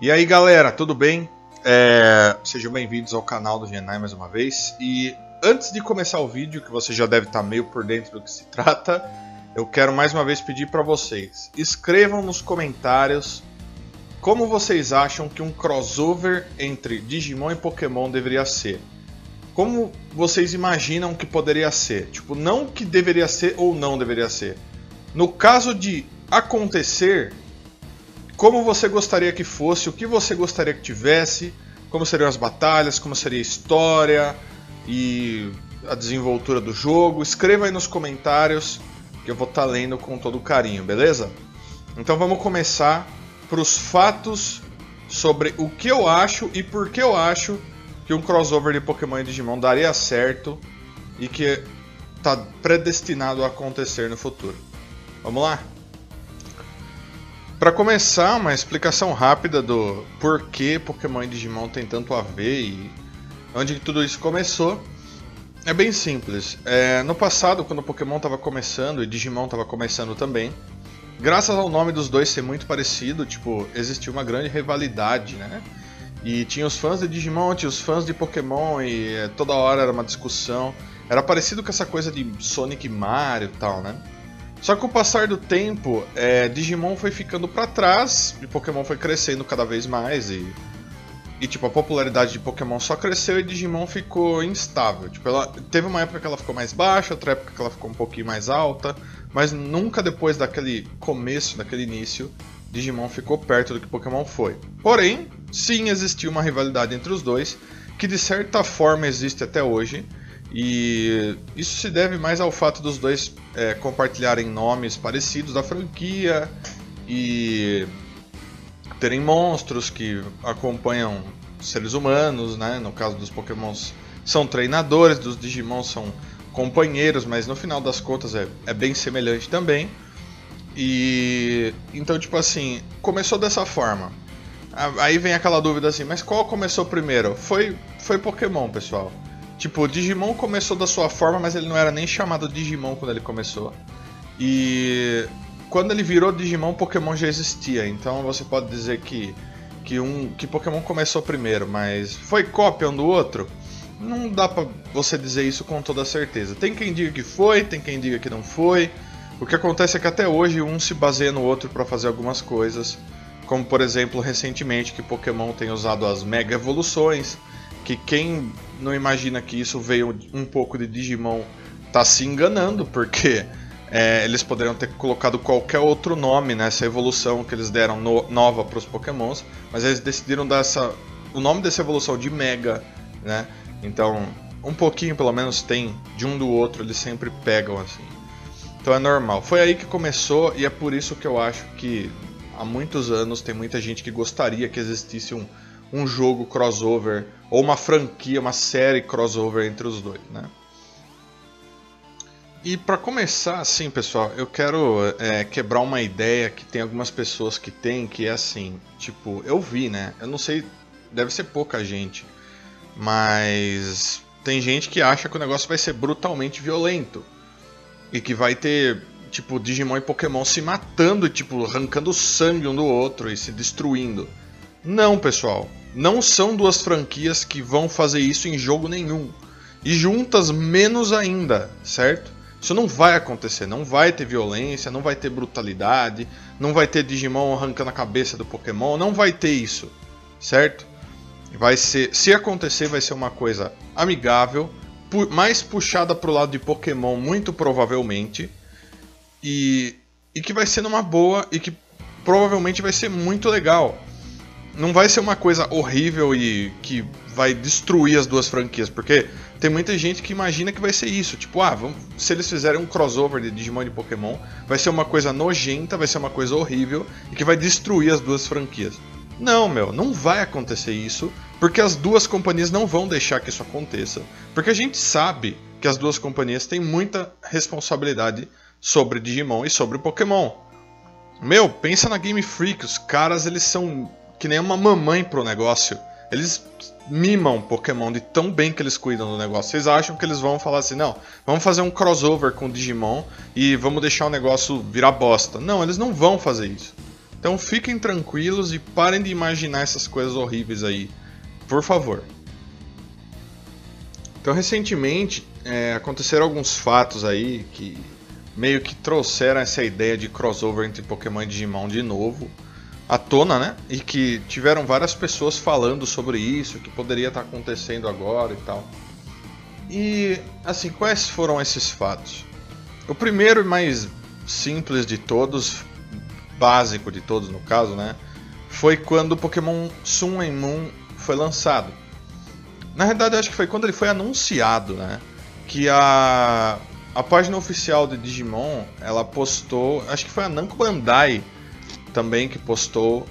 E aí galera, tudo bem? Sejam bem-vindos ao canal do Genai mais uma vez. E antes de começar o vídeo, que você já deve estar meio por dentro do que se trata, eu quero mais uma vez pedir para vocês, escrevam nos comentários como vocês acham que um crossover entre Digimon e Pokémon deveria ser. Como vocês imaginam que poderia ser? Tipo, não que deveria ser ou não deveria ser. No caso de acontecer, como você gostaria que fosse, o que você gostaria que tivesse, como seriam as batalhas, como seria a história e a desenvoltura do jogo. Escreva aí nos comentários que eu vou estar lendo com todo carinho, beleza? Então vamos começar para os fatos sobre o que eu acho e por que eu acho que um crossover de Pokémon e Digimon daria certo e que está predestinado a acontecer no futuro. Vamos lá? Para começar, uma explicação rápida do porquê Pokémon e Digimon tem tanto a ver e onde tudo isso começou. É bem simples. No passado, quando o Pokémon estava começando e Digimon estava começando também, graças ao nome dos dois ser muito parecido, tipo, existia uma grande rivalidade, né? E tinha os fãs de Digimon, tinha os fãs de Pokémon e toda hora era uma discussão. Era parecido com essa coisa de Sonic e Mario e tal, né? Só que com o passar do tempo, Digimon foi ficando pra trás e Pokémon foi crescendo cada vez mais e tipo, a popularidade de Pokémon só cresceu e Digimon ficou instável. Tipo, teve uma época que ela ficou mais baixa, outra época que ela ficou um pouquinho mais alta, mas nunca depois daquele começo, daquele início, Digimon ficou perto do que Pokémon foi. Porém, sim, existiu uma rivalidade entre os dois, que de certa forma existe até hoje. E isso se deve mais ao fato dos dois compartilharem nomes parecidos da franquia e terem monstros que acompanham seres humanos, né? No caso dos Pokémons são treinadores, dos Digimon são companheiros, mas no final das contas é bem semelhante também. E então, tipo assim, começou dessa forma. Aí vem aquela dúvida assim, mas qual começou primeiro? Foi Pokémon, pessoal. Tipo, o Digimon começou da sua forma, mas ele não era nem chamado Digimon quando ele começou. E quando ele virou Digimon, Pokémon já existia. Então você pode dizer que Pokémon começou primeiro, mas foi cópia um do outro? Não dá pra você dizer isso com toda certeza. Tem quem diga que foi, tem quem diga que não foi. O que acontece é que até hoje um se baseia no outro para fazer algumas coisas. Como por exemplo, recentemente que Pokémon tem usado as Mega Evoluções. Que quem não imagina que isso veio um pouco de Digimon tá se enganando, porque eles poderiam ter colocado qualquer outro nome nessa evolução que eles deram nova para os Pokémons, mas eles decidiram dar o nome dessa evolução de Mega, né? Então, um pouquinho pelo menos tem de um do outro, eles sempre pegam assim. Então é normal. Foi aí que começou e é por isso que eu acho que há muitos anos tem muita gente que gostaria que existisse um jogo crossover, ou uma franquia, uma série crossover entre os dois, né? E para começar, assim, pessoal, eu quero quebrar uma ideia que tem algumas pessoas que tem, que é assim, tipo, eu vi, né? Eu não sei, deve ser pouca gente, mas tem gente que acha que o negócio vai ser brutalmente violento e que vai ter, tipo, Digimon e Pokémon se matando, tipo, arrancando sangue um do outro e se destruindo. Não, pessoal. Não são duas franquias que vão fazer isso em jogo nenhum. E juntas menos ainda, certo? Isso não vai acontecer, não vai ter violência, não vai ter brutalidade, não vai ter Digimon arrancando a cabeça do Pokémon, não vai ter isso, certo? Vai ser, se acontecer, vai ser uma coisa amigável, mais puxada pro lado de Pokémon, muito provavelmente, e que vai ser numa boa e que provavelmente vai ser muito legal. Não vai ser uma coisa horrível e que vai destruir as duas franquias, porque tem muita gente que imagina que vai ser isso. Tipo, se eles fizerem um crossover de Digimon e de Pokémon, vai ser uma coisa nojenta, vai ser uma coisa horrível e que vai destruir as duas franquias. Não, não vai acontecer isso, porque as duas companhias não vão deixar que isso aconteça. Porque a gente sabe que as duas companhias têm muita responsabilidade sobre Digimon e sobre Pokémon. Pensa na Game Freak, os caras eles são que nem uma mamãe pro negócio. Eles mimam Pokémon de tão bem que eles cuidam do negócio. Vocês acham que eles vão falar assim, não, vamos fazer um crossover com Digimon e vamos deixar o negócio virar bosta. Não, eles não vão fazer isso. Então fiquem tranquilos e parem de imaginar essas coisas horríveis aí, por favor. Então recentemente aconteceram alguns fatos aí que meio que trouxeram essa ideia de crossover entre Pokémon e Digimon de novo à tona, né? E que tiveram várias pessoas falando sobre isso, que poderia estar acontecendo agora e tal. E, assim, quais foram esses fatos? O primeiro e mais simples de todos, básico de todos no caso, né? Foi quando o Pokémon Sun and Moon foi lançado. Na verdade, eu acho que foi quando ele foi anunciado, né? Que a página oficial de Digimon, ela postou, acho que foi a Namco Bandai também que postou,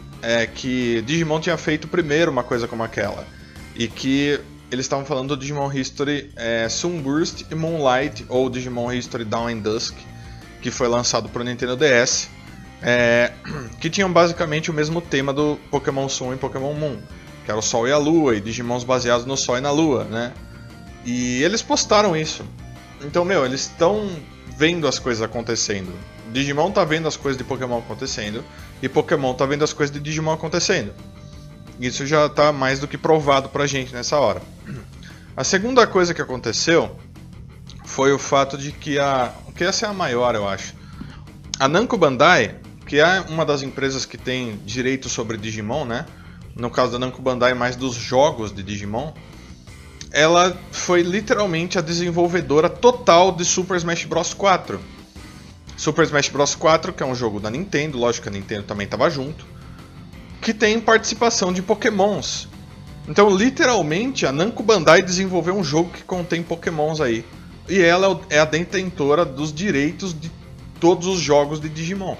que Digimon tinha feito primeiro uma coisa como aquela. E que eles estavam falando do Digimon History Sunburst e Moonlight, ou Digimon History Dawn and Dusk, que foi lançado para o Nintendo DS, que tinham basicamente o mesmo tema do Pokémon Sun e Pokémon Moon, que era o Sol e a Lua, e Digimons baseados no Sol e na Lua, né? E eles postaram isso. Então, eles estão vendo as coisas acontecendo. Digimon tá vendo as coisas de Pokémon acontecendo, e Pokémon tá vendo as coisas de Digimon acontecendo. Isso já tá mais do que provado pra gente nessa hora. A segunda coisa que aconteceu foi o fato de que essa é a maior, eu acho. A Namco Bandai, que é uma das empresas que tem direito sobre Digimon, né? No caso da Namco Bandai, mais dos jogos de Digimon, ela foi literalmente a desenvolvedora total de Super Smash Bros 4. Super Smash Bros 4, que é um jogo da Nintendo, lógico que a Nintendo também estava junto, que tem participação de Pokémons. Então, literalmente, a Namco Bandai desenvolveu um jogo que contém Pokémons aí. E ela é a detentora dos direitos de todos os jogos de Digimon.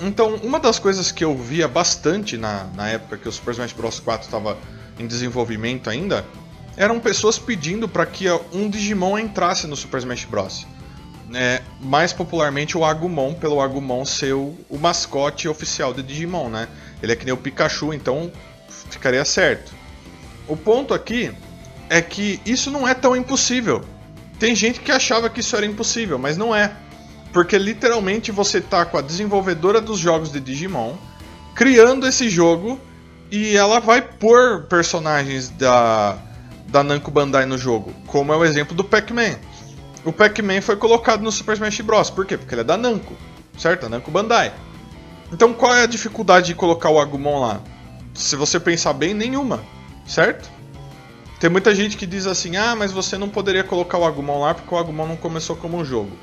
Então, uma das coisas que eu via bastante na época que o Super Smash Bros 4 estava em desenvolvimento ainda, eram pessoas pedindo para que um Digimon entrasse no Super Smash Bros. Mais popularmente o Agumon, pelo Agumon ser o mascote oficial de Digimon, né? Ele é que nem o Pikachu, então ficaria certo. O ponto aqui é que isso não é tão impossível. Tem gente que achava que isso era impossível, mas não é. Porque literalmente você tá com a desenvolvedora dos jogos de Digimon criando esse jogo e ela vai pôr personagens da Namco Bandai no jogo, como é o exemplo do Pac-Man. O Pac-Man foi colocado no Super Smash Bros. Por quê? Porque ele é da Namco, certo? A Namco Bandai. Então qual é a dificuldade de colocar o Agumon lá? Se você pensar bem, nenhuma, certo? Tem muita gente que diz assim, mas você não poderia colocar o Agumon lá porque o Agumon não começou como um jogo.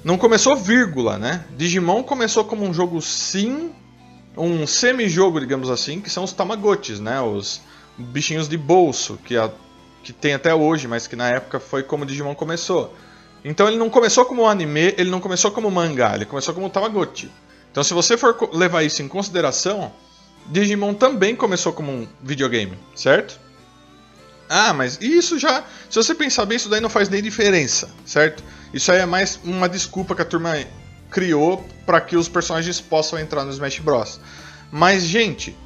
Não começou vírgula, né? Digimon começou como um jogo sim, um semi-jogo, digamos assim, que são os Tamagotchis, né? Os bichinhos de bolso, que tem até hoje, mas que na época foi como Digimon começou. Então ele não começou como um anime, ele não começou como mangá, ele começou como um Tamagotchi. Então se você for levar isso em consideração, Digimon também começou como um videogame, certo? Mas isso já, se você pensar bem, isso daí não faz nem diferença, certo? Isso aí é mais uma desculpa que a turma criou para que os personagens possam entrar no Smash Bros. Mas, gente,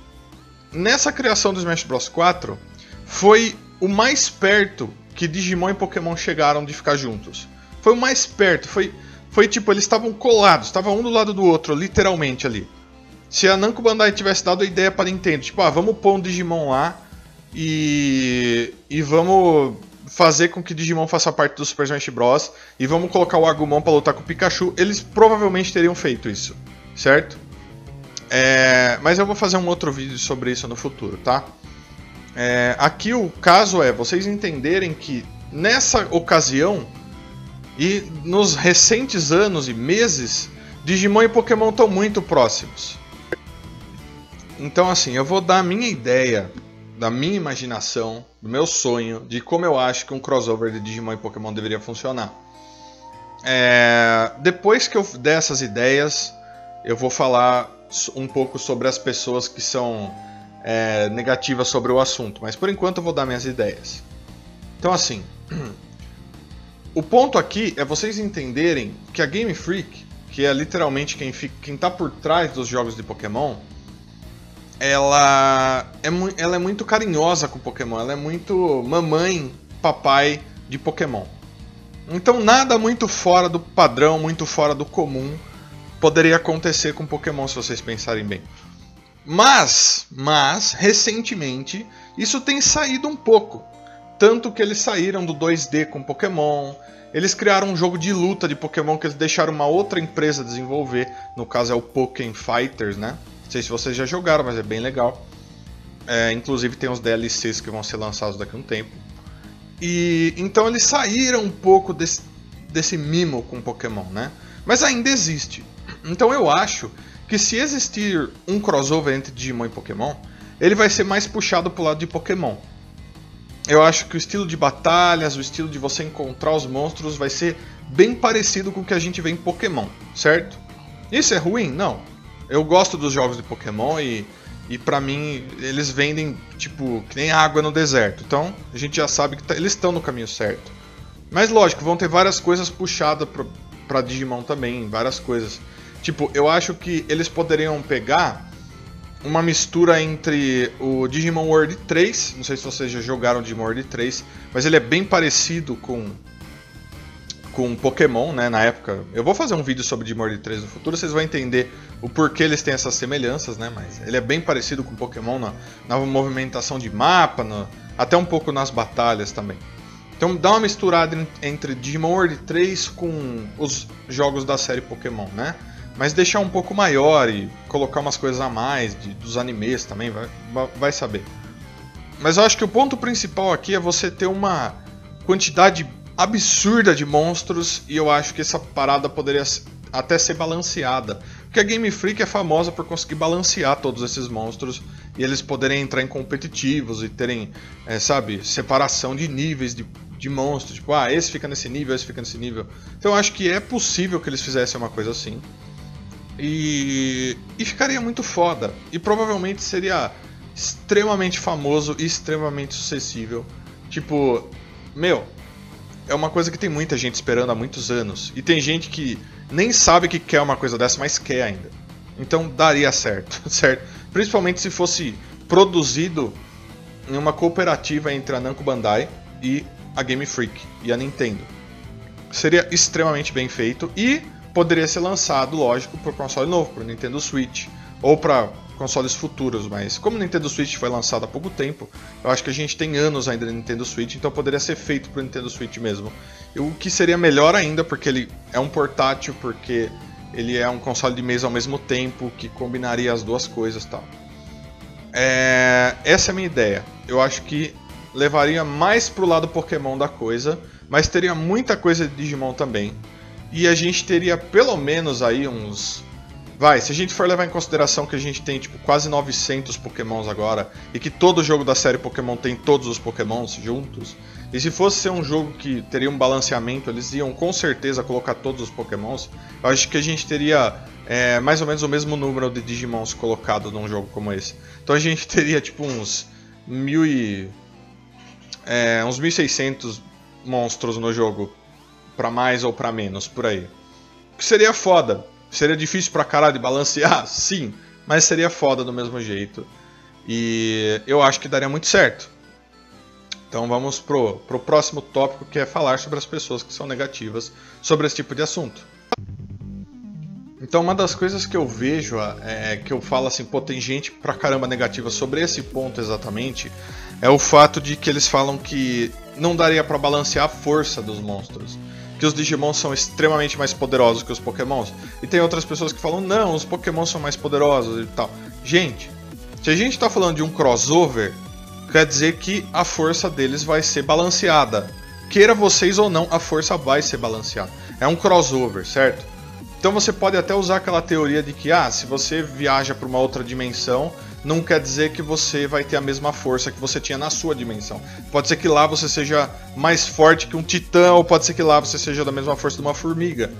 nessa criação do Smash Bros 4, foi o mais perto que Digimon e Pokémon chegaram de ficar juntos. Foi o mais perto, foi tipo, eles estavam colados, estavam um do lado do outro, literalmente ali. Se a Namco Bandai tivesse dado a ideia para Nintendo, tipo, vamos pôr um Digimon lá e vamos fazer com que Digimon faça parte do Super Smash Bros. E vamos colocar o Agumon para lutar com o Pikachu, eles provavelmente teriam feito isso, certo? Mas eu vou fazer um outro vídeo sobre isso no futuro, tá? Aqui o caso é vocês entenderem que nessa ocasião e nos recentes anos e meses, Digimon e Pokémon estão muito próximos. Então assim, eu vou dar a minha ideia, da minha imaginação, do meu sonho, de como eu acho que um crossover de Digimon e Pokémon deveria funcionar. Depois que eu der essas ideias, eu vou falar um pouco sobre as pessoas que são negativas sobre o assunto, mas por enquanto eu vou dar minhas ideias. Então assim, o ponto aqui é vocês entenderem que a Game Freak, que é literalmente quem está por trás dos jogos de Pokémon, ela é muito carinhosa com Pokémon, ela é muito mamãe, papai de Pokémon. Então nada muito fora do padrão, muito fora do comum poderia acontecer com Pokémon, se vocês pensarem bem. Mas, recentemente, isso tem saído um pouco. Tanto que eles saíram do 2D com Pokémon, eles criaram um jogo de luta de Pokémon que eles deixaram uma outra empresa desenvolver, no caso é o Pokémon Fighters, né? Não sei se vocês já jogaram, mas é bem legal. Inclusive tem uns DLCs que vão ser lançados daqui a um tempo. E então eles saíram um pouco desse mimo com Pokémon, né? Mas ainda existe. Então eu acho que se existir um crossover entre Digimon e Pokémon, ele vai ser mais puxado pro lado de Pokémon. Eu acho que o estilo de batalhas, o estilo de você encontrar os monstros vai ser bem parecido com o que a gente vê em Pokémon, certo? Isso é ruim? Não. Eu gosto dos jogos de Pokémon e pra mim eles vendem tipo que nem água no deserto. Então a gente já sabe que eles estão no caminho certo. Mas lógico, vão ter várias coisas puxadas pra Digimon também, várias coisas. Tipo, eu acho que eles poderiam pegar uma mistura entre o Digimon World 3, não sei se vocês já jogaram Digimon World 3, mas ele é bem parecido com Pokémon, né, na época. Eu vou fazer um vídeo sobre Digimon World 3 no futuro, vocês vão entender o porquê eles têm essas semelhanças, né, mas ele é bem parecido com Pokémon na movimentação de mapa, até um pouco nas batalhas também. Então dá uma misturada entre Digimon World 3 com os jogos da série Pokémon, né? Mas deixar um pouco maior e colocar umas coisas a mais dos animes também, vai saber. Mas eu acho que o ponto principal aqui é você ter uma quantidade absurda de monstros e eu acho que essa parada poderia até ser balanceada. Porque a Game Freak é famosa por conseguir balancear todos esses monstros e eles poderem entrar em competitivos e terem, sabe, separação de níveis de monstros. Tipo, esse fica nesse nível, esse fica nesse nível. Então eu acho que é possível que eles fizessem uma coisa assim. E ficaria muito foda. E provavelmente seria extremamente famoso e extremamente sucessível. Tipo, é uma coisa que tem muita gente esperando há muitos anos. E tem gente que nem sabe que quer uma coisa dessa, mas quer ainda. Então daria certo, certo? Principalmente se fosse produzido em uma cooperativa entre a Namco Bandai e a Game Freak e a Nintendo. Seria extremamente bem feito e poderia ser lançado, lógico, para o console novo, para o Nintendo Switch, ou para consoles futuros, mas como o Nintendo Switch foi lançado há pouco tempo, eu acho que a gente tem anos ainda no Nintendo Switch, então poderia ser feito para o Nintendo Switch mesmo. O que seria melhor ainda, porque ele é um portátil, porque ele é um console de mesa ao mesmo tempo, que combinaria as duas coisas e tal. Essa é a minha ideia. Eu acho que levaria mais pro lado Pokémon da coisa, mas teria muita coisa de Digimon também. E a gente teria pelo menos aí uns... se a gente for levar em consideração que a gente tem tipo quase 900 Pokémons agora, e que todo jogo da série Pokémon tem todos os Pokémons juntos, e se fosse ser um jogo que teria um balanceamento, eles iam com certeza colocar todos os Pokémons, eu acho que a gente teria mais ou menos o mesmo número de Digimons colocado num jogo como esse. Então a gente teria tipo uns 1.600 monstros no jogo, pra mais ou pra menos, por aí. O que seria foda. Seria difícil pra caralho de balancear? Sim, mas seria foda do mesmo jeito. E eu acho que daria muito certo. Então vamos pro próximo tópico, que é falar sobre as pessoas que são negativas sobre esse tipo de assunto. Então uma das coisas que eu vejo, que eu falo assim, pô, tem gente pra caramba negativa sobre esse ponto exatamente, é o fato de que eles falam que não daria pra balancear a força dos monstros. Que os Digimon são extremamente mais poderosos que os Pokémons. E tem outras pessoas que falam, não, os Pokémon são mais poderosos e tal. Gente, se a gente tá falando de um crossover, quer dizer que a força deles vai ser balanceada. Queira vocês ou não, a força vai ser balanceada. É um crossover, certo? Então você pode até usar aquela teoria de que, se você viaja para uma outra dimensão, não quer dizer que você vai ter a mesma força que você tinha na sua dimensão. Pode ser que lá você seja mais forte que um titã, ou pode ser que lá você seja da mesma força de uma formiga.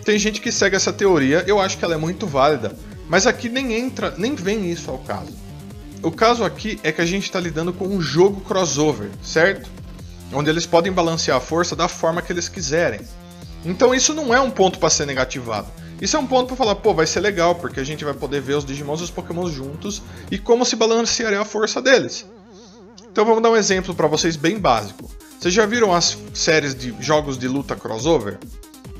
Tem gente que segue essa teoria, eu acho que ela é muito válida, mas aqui nem vem isso ao caso. O caso aqui é que a gente está lidando com um jogo crossover, certo? Onde eles podem balancear a força da forma que eles quiserem. Então isso não é um ponto para ser negativado. Isso é um ponto para falar, pô, vai ser legal, porque a gente vai poder ver os Digimons e os Pokémons juntos e como se balancearia a força deles. Então vamos dar um exemplo para vocês bem básico. Vocês já viram as séries de jogos de luta crossover?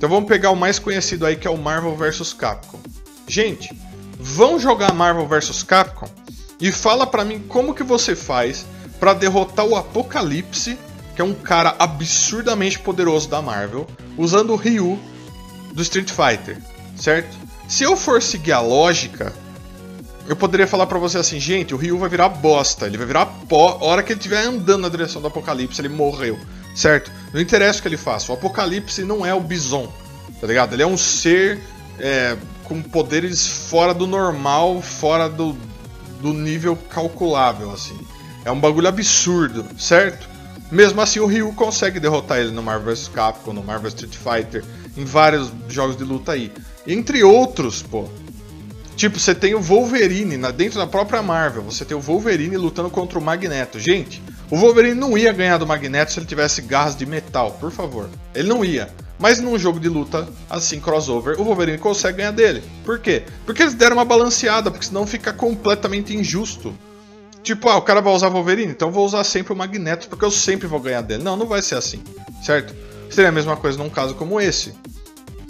Então vamos pegar o mais conhecido aí, que é o Marvel vs Capcom. Gente, vão jogar Marvel vs Capcom e fala pra mim como que você faz pra derrotar o Apocalipse, que é um cara absurdamente poderoso da Marvel, usando o Ryu do Street Fighter, certo? Se eu for seguir a lógica, eu poderia falar pra você assim, gente, o Ryu vai virar bosta, ele vai virar pó, a hora que ele estiver andando na direção do Apocalipse, ele morreu, certo? Não interessa o que ele faça, o Apocalipse não é o Bison, tá ligado? Ele é um ser com poderes fora do normal, fora do nível calculável, assim. É um bagulho absurdo, certo? Mesmo assim, o Ryu consegue derrotar ele no Marvel vs Capcom, no Marvel Street Fighter, em vários jogos de luta aí. Entre outros, pô. Tipo, você tem o Wolverine dentro da própria Marvel. Você tem o Wolverine lutando contra o Magneto. Gente, o Wolverine não ia ganhar do Magneto se ele tivesse garras de metal, por favor. Ele não ia. Mas num jogo de luta, assim, crossover, o Wolverine consegue ganhar dele. Por quê? Porque eles deram uma balanceada, porque senão fica completamente injusto. Tipo, o cara vai usar o Wolverine, então eu vou usar sempre o Magneto, porque eu sempre vou ganhar dele. Não, não vai ser assim, certo? Seria a mesma coisa num caso como esse.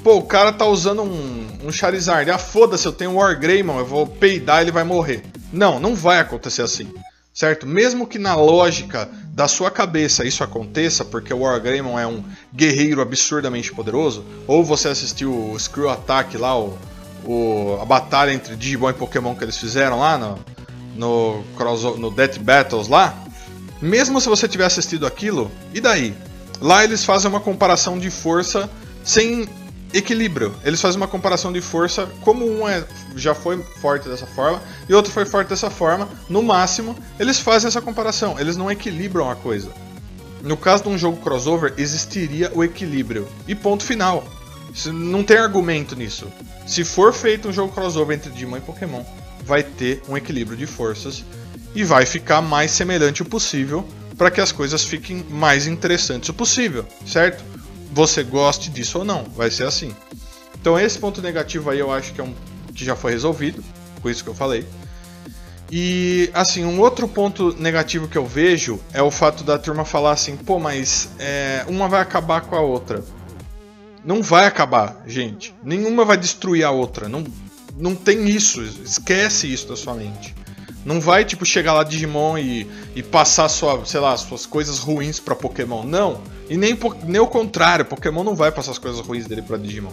Pô, o cara tá usando um Charizard. Ah, foda-se, eu tenho um Wargreymon, eu vou peidar e ele vai morrer. Não, não vai acontecer assim, certo? Mesmo que na lógica da sua cabeça isso aconteça, porque o Wargreymon é um guerreiro absurdamente poderoso, ou você assistiu o Screw Attack lá, a batalha entre Digimon e Pokémon que eles fizeram lá no Death Battles lá, mesmo se você tiver assistido aquilo, e daí? Lá eles fazem uma comparação de força sem equilíbrio. Eles fazem uma comparação de força, como um já foi forte dessa forma e outro foi forte dessa forma, no máximo, eles fazem essa comparação, eles não equilibram a coisa. No caso de um jogo crossover, existiria o equilíbrio. E ponto final. Não tem argumento nisso. Se for feito um jogo crossover entre Digimon e Pokémon, vai ter um equilíbrio de forças e vai ficar mais semelhante o possível para que as coisas fiquem mais interessantes o possível, certo? Você goste disso ou não, vai ser assim. Então esse ponto negativo aí eu acho que já foi resolvido, com isso que eu falei. E assim, um outro ponto negativo que eu vejo é o fato da turma falar assim, pô, mas uma vai acabar com a outra. Não vai acabar, gente. Nenhuma vai destruir a outra. Não tem isso, esquece isso da sua mente. Não vai tipo chegar lá Digimon e passar suas coisas ruins pra Pokémon. Não. E nem o contrário, Pokémon não vai passar as coisas ruins dele pra Digimon.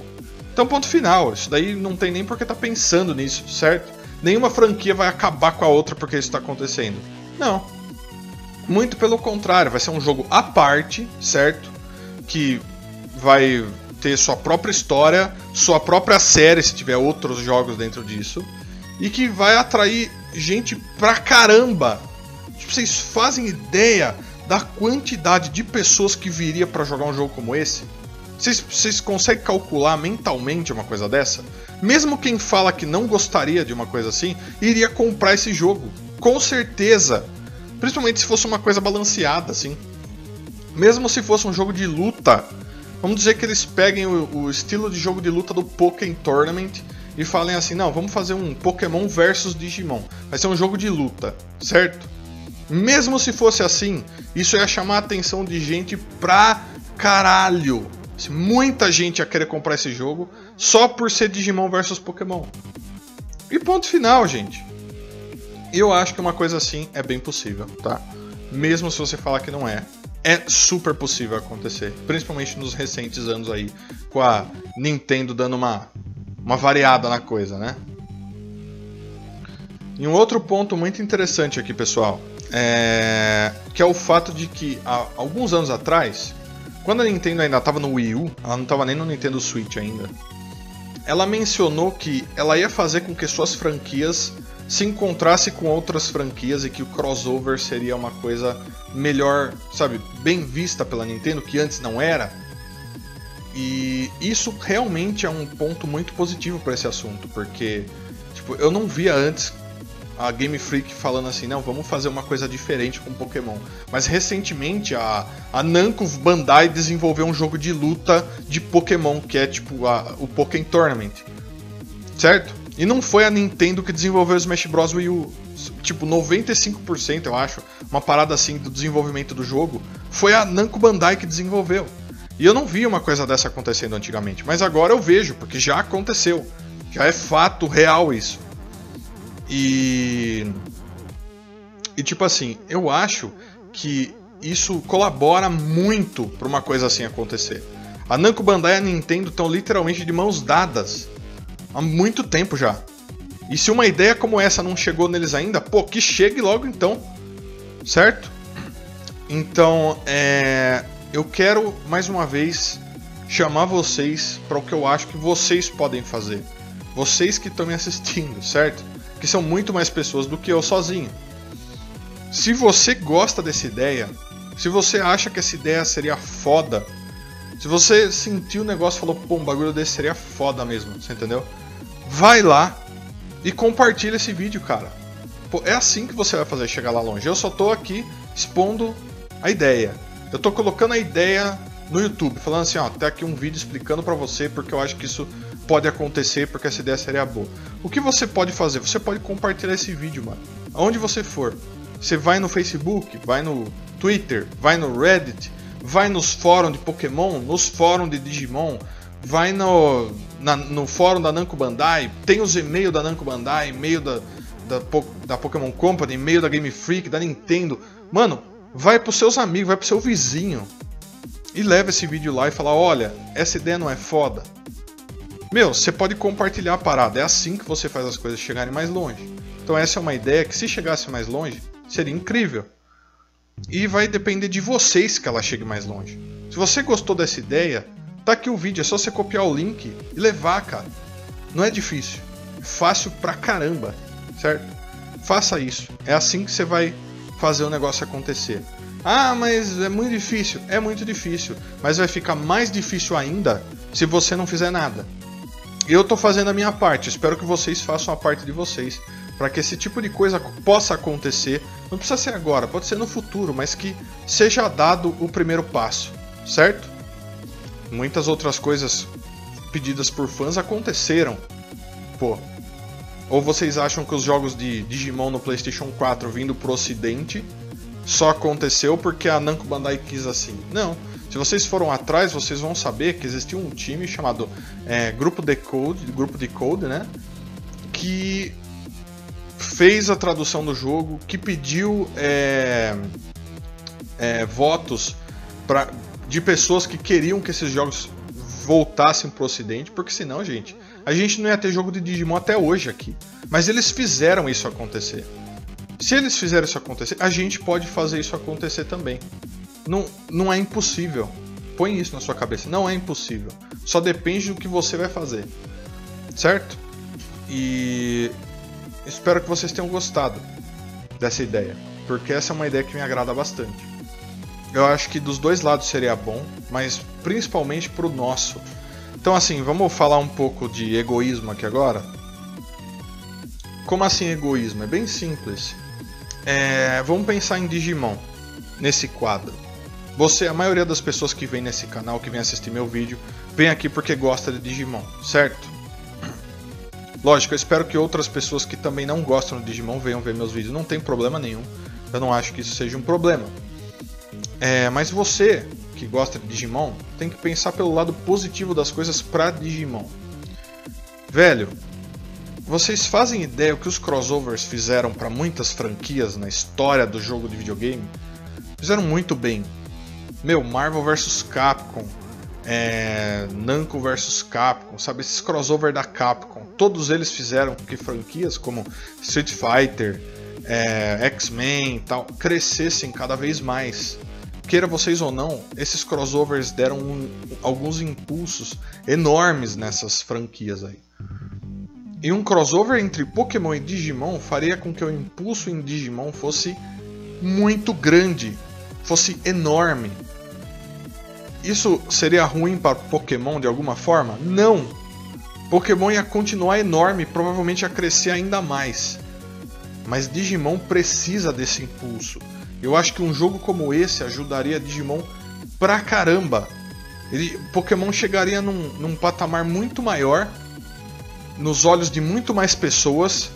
Então ponto final, isso daí não tem nem por que tá pensando nisso, certo? Nenhuma franquia vai acabar com a outra porque isso tá acontecendo. Não. Muito pelo contrário, vai ser um jogo à parte, certo? Que vai ter sua própria história, sua própria série, se tiver outros jogos dentro disso, e que vai atrair gente pra caramba. Tipo, vocês fazem ideia da quantidade de pessoas que viria pra jogar um jogo como esse? Vocês conseguem calcular mentalmente uma coisa dessa? Mesmo quem fala que não gostaria de uma coisa assim, iria comprar esse jogo. Com certeza. Principalmente se fosse uma coisa balanceada, assim. Mesmo se fosse um jogo de luta, vamos dizer que eles peguem o estilo de jogo de luta do Pokémon Tournament e falem assim, não, vamos fazer um Pokémon versus Digimon. Vai ser um jogo de luta, certo? Mesmo se fosse assim, isso ia chamar a atenção de gente pra caralho. Muita gente ia querer comprar esse jogo só por ser Digimon versus Pokémon. E ponto final, gente. Eu acho que uma coisa assim é bem possível, tá? Mesmo se você falar que não é super possível acontecer. Principalmente nos recentes anos aí, com a Nintendo dando uma variada na coisa, né? E um outro ponto muito interessante aqui, pessoal, que é o fato de que há alguns anos atrás, quando a Nintendo ainda estava no Wii U, ela não estava nem no Nintendo Switch ainda, ela mencionou que ela ia fazer com que suas franquias se encontrassem com outras franquias e que o crossover seria uma coisa melhor, sabe, bem vista pela Nintendo, que antes não era. E isso realmente é um ponto muito positivo para esse assunto, porque tipo, eu não via antes a Game Freak falando assim, não, vamos fazer uma coisa diferente com Pokémon. Mas recentemente a Namco Bandai desenvolveu um jogo de luta de Pokémon, que é tipo o Pokémon Tournament, certo? E não foi a Nintendo que desenvolveu o Smash Bros. Wii U. Tipo, 95%, eu acho, uma parada assim do desenvolvimento do jogo, foi a Namco Bandai que desenvolveu. E eu não via uma coisa dessa acontecendo antigamente, mas agora eu vejo, porque já aconteceu. Já é fato real isso. E tipo assim, eu acho que isso colabora muito para uma coisa assim acontecer. A Namco Bandai e a Nintendo estão literalmente de mãos dadas há muito tempo já. E se uma ideia como essa não chegou neles ainda, pô, que chegue logo então, certo? Então, eu quero mais uma vez chamar vocês para o que eu acho que vocês podem fazer. Vocês que estão me assistindo, certo? Que são muito mais pessoas do que eu sozinho. Se você gosta dessa ideia, se você acha que essa ideia seria foda, se você sentiu o negócio e falou, pô, um bagulho desse seria foda mesmo, você entendeu? Vai lá e compartilha esse vídeo, cara. Pô, é assim que você vai fazer chegar lá longe. Eu só tô aqui expondo a ideia. Eu tô colocando a ideia no YouTube, falando assim, ó, tá aqui um vídeo explicando pra você porque eu acho que isso pode acontecer, porque essa ideia seria boa. O que você pode fazer? Você pode compartilhar esse vídeo, mano. Aonde você for. Você vai no Facebook, vai no Twitter, vai no Reddit, vai nos fóruns de Pokémon, nos fóruns de Digimon, vai no fórum da Namco Bandai, tem os e-mails da Namco Bandai, e-mail da Pokémon Company, e-mail da Game Freak, da Nintendo. Mano, vai pros seus amigos, vai pro seu vizinho e leva esse vídeo lá e fala, olha, essa ideia não é foda? Meu, você pode compartilhar a parada, é assim que você faz as coisas chegarem mais longe. Então essa é uma ideia que se chegasse mais longe, seria incrível. E vai depender de vocês que ela chegue mais longe. Se você gostou dessa ideia, tá aqui o vídeo, é só você copiar o link e levar, cara. Não é difícil, é fácil pra caramba, certo? Faça isso, é assim que você vai fazer o negócio acontecer. Ah, mas é muito difícil. É muito difícil, mas vai ficar mais difícil ainda se você não fizer nada. Eu tô fazendo a minha parte, espero que vocês façam a parte de vocês, para que esse tipo de coisa possa acontecer. Não precisa ser agora, pode ser no futuro, mas que seja dado o primeiro passo, certo? Muitas outras coisas pedidas por fãs aconteceram. Pô, ou vocês acham que os jogos de Digimon no PlayStation 4 vindo pro ocidente só aconteceu porque a Namco Bandai quis assim? Não. Se vocês foram atrás, vocês vão saber que existia um time chamado Grupo Decode, né? Que fez a tradução do jogo, que pediu votos de pessoas que queriam que esses jogos voltassem pro ocidente, porque senão, gente, a gente não ia ter jogo de Digimon até hoje aqui. Mas eles fizeram isso acontecer. Se eles fizeram isso acontecer, a gente pode fazer isso acontecer também. Não é impossível. Põe isso na sua cabeça. Não é impossível. Só depende do que você vai fazer. Certo? E espero que vocês tenham gostado dessa ideia. Porque essa é uma ideia que me agrada bastante. Eu acho que dos dois lados seria bom, mas principalmente pro nosso. Então assim, vamos falar um pouco de egoísmo aqui agora? Como assim egoísmo? É bem simples. Vamos pensar em Digimon, nesse quadro. A maioria das pessoas que vem nesse canal, que vem assistir meu vídeo, vem aqui porque gosta de Digimon, certo? Lógico, eu espero que outras pessoas que também não gostam de Digimon venham ver meus vídeos, não tem problema nenhum. Eu não acho que isso seja um problema. Mas você que gosta de Digimon tem que pensar pelo lado positivo das coisas pra Digimon. Velho, vocês fazem ideia o que os crossovers fizeram pra muitas franquias na história do jogo de videogame? Fizeram muito bem. Meu, Marvel vs Capcom, Namco vs Capcom, sabe? Esses crossover da Capcom, todos eles fizeram com que franquias como Street Fighter, X-Men e tal, crescessem cada vez mais. Queira vocês ou não, esses crossovers deram alguns impulsos enormes nessas franquias aí. E um crossover entre Pokémon e Digimon faria com que o impulso em Digimon fosse muito grande, fosse enorme. Isso seria ruim para Pokémon de alguma forma? Não! Pokémon ia continuar enorme, provavelmente ia crescer ainda mais. Mas Digimon precisa desse impulso. Eu acho que um jogo como esse ajudaria Digimon pra caramba. Pokémon chegaria num patamar muito maior, nos olhos de muito mais pessoas,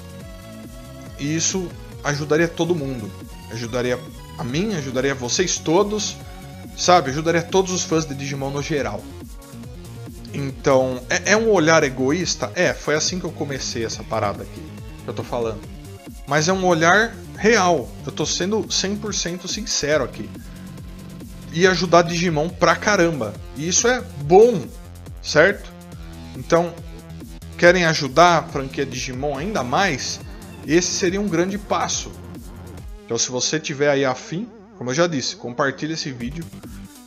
e isso ajudaria todo mundo. Ajudaria a mim, ajudaria vocês todos, sabe? Ajudaria todos os fãs de Digimon no geral. Então, é um olhar egoísta? Foi assim que eu comecei essa parada aqui, que eu tô falando. Mas é um olhar real, eu tô sendo 100% sincero aqui. E ajudar Digimon pra caramba. E isso é bom, certo? Então, querem ajudar a franquia Digimon ainda mais? Esse seria um grande passo. Então, se você tiver aí afim, como eu já disse, compartilha esse vídeo,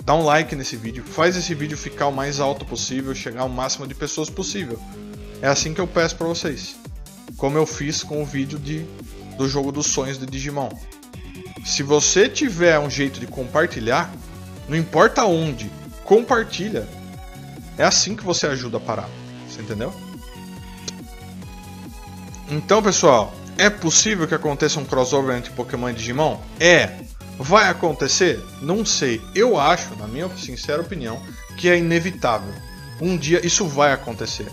dá um like nesse vídeo, faz esse vídeo ficar o mais alto possível, chegar ao máximo de pessoas possível. É assim que eu peço pra vocês. Como eu fiz com o vídeo do jogo dos sonhos de Digimon. Se você tiver um jeito de compartilhar, não importa onde, compartilha. É assim que você ajuda a parar. Você entendeu? Então, pessoal, é possível que aconteça um crossover entre Pokémon e Digimon? Vai acontecer? Não sei. Eu acho, na minha sincera opinião, que é inevitável. Um dia isso vai acontecer.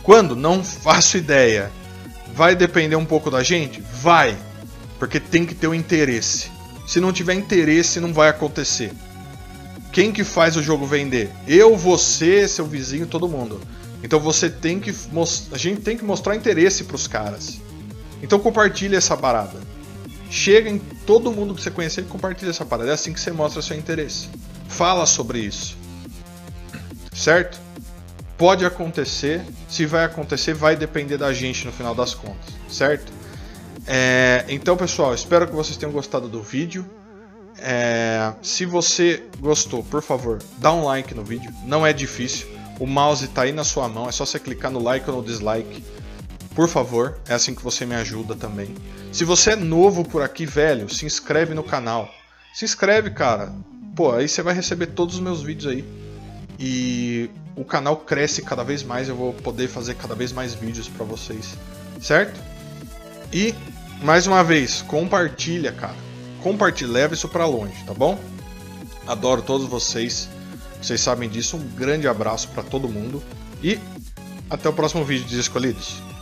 Quando? Não faço ideia. Vai depender um pouco da gente? Vai. Porque tem que ter o interesse. Se não tiver interesse, não vai acontecer. Quem que faz o jogo vender? Eu, você, seu vizinho, todo mundo. Então você tem que a gente tem que mostrar interesse pros caras. Então compartilha essa parada. Chega em todo mundo que você conhecer e compartilha essa parada. É assim que você mostra seu interesse. Fala sobre isso. Certo? Pode acontecer. Se vai acontecer, vai depender da gente no final das contas. Certo? Então, pessoal, espero que vocês tenham gostado do vídeo. Se você gostou, por favor, dá um like no vídeo. Não é difícil. O mouse está aí na sua mão. É só você clicar no like ou no dislike. Por favor, é assim que você me ajuda também. Se você é novo por aqui, velho, se inscreve no canal. Se inscreve, cara. Pô, aí você vai receber todos os meus vídeos aí. E o canal cresce cada vez mais. Eu vou poder fazer cada vez mais vídeos pra vocês. Certo? E, mais uma vez, compartilha, cara. Compartilha, leva isso pra longe, tá bom? Adoro todos vocês. Vocês sabem disso. Um grande abraço pra todo mundo. E até o próximo vídeo de Escolhidos.